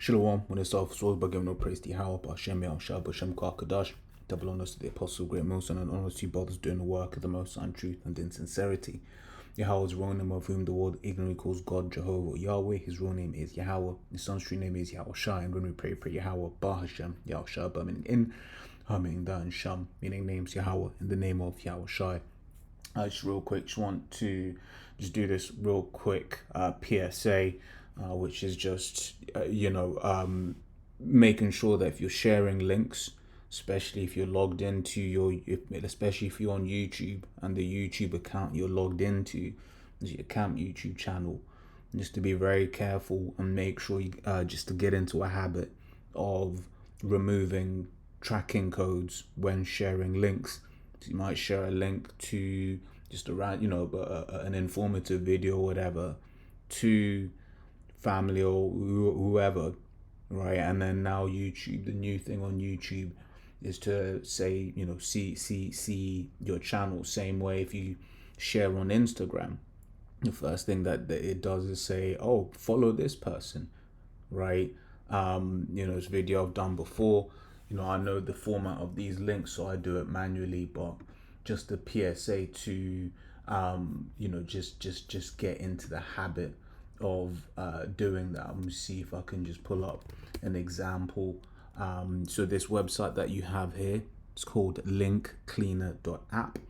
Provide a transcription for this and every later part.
Shalom, when it's off, so by giving no praise to Yahweh, Hashem, Yahshua, Hashem, Kakadash, double honors to the Apostle, Great Most, and honors to you brothers doing the work of the Most High in truth and in sincerity. Yahweh's real name, of whom the world ignorantly calls God, Jehovah, or Yahweh. His real name is Yahweh. His son's true name is Yahushua. And when we pray for Yahweh, Hashem, Yahushua, meaning in, meaning that, and Sham, meaning names Yahweh, in the name of Yahushua. I just real quick, just want to just do this real quick PSA. Which is just, making sure that if you're sharing links, especially if you're logged into especially if you're on YouTube and the YouTube account you're logged into is your camp YouTube channel, just to be very careful and make sure you, just to get into a habit of removing tracking codes when sharing links. So you might share a link to just around, an informative video or whatever to family or whoever, right? And then now YouTube, the new thing on YouTube is to say, see your channel. Same way if you share on Instagram, the first thing that it does is say, oh, follow this person, right? This video I've done before, I know the format of these links, so I do it manually, but just a PSA to just get into the habit of doing that. Let me see if I can just pull up an example. So this website that you have here, it's called linkcleaner.app,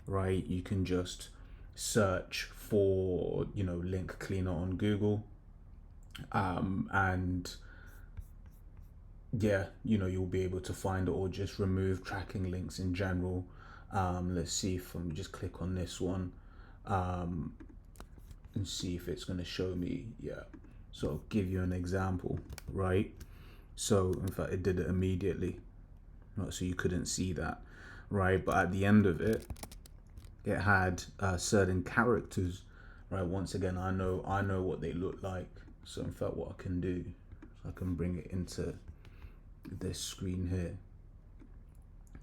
right? You can just search for link cleaner on Google, and yeah, you'll be able to find it, or just remove tracking links in general. Let's see if I just click on this one and see if it's going to show me. Yeah, so I'll give you an example, right? So in fact it did it immediately, so you couldn't see that, right? But at the end of it, it had certain characters, right? Once again, I know what they look like. So in fact what I can do, I can bring it into this screen here,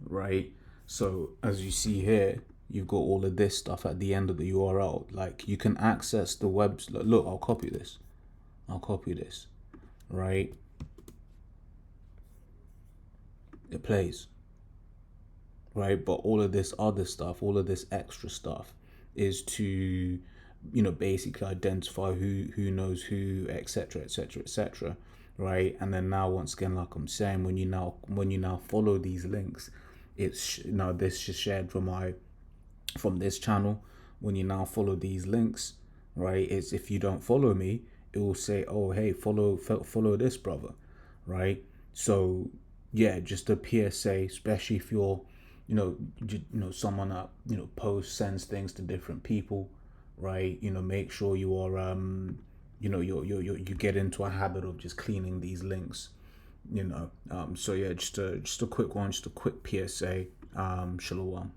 right? So as you see here, you've got all of this stuff at the end of the URL. Like you can access the web. Look, I'll copy this, right? It plays, right? But all of this other stuff, all of this extra stuff is to, basically identify who knows who, etc., etc., etc., right? And then now, once again, like I'm saying, when you now follow these links, it's this is shared from this channel. When you now follow these links, right, it's if you don't follow me, it will say, oh, hey, follow this brother, right? So yeah, just a PSA, especially if you're someone that posts, sends things to different people, right? Make sure you are you get into a habit of just cleaning these links, so yeah, just a quick one, just a quick PSA. Shalom.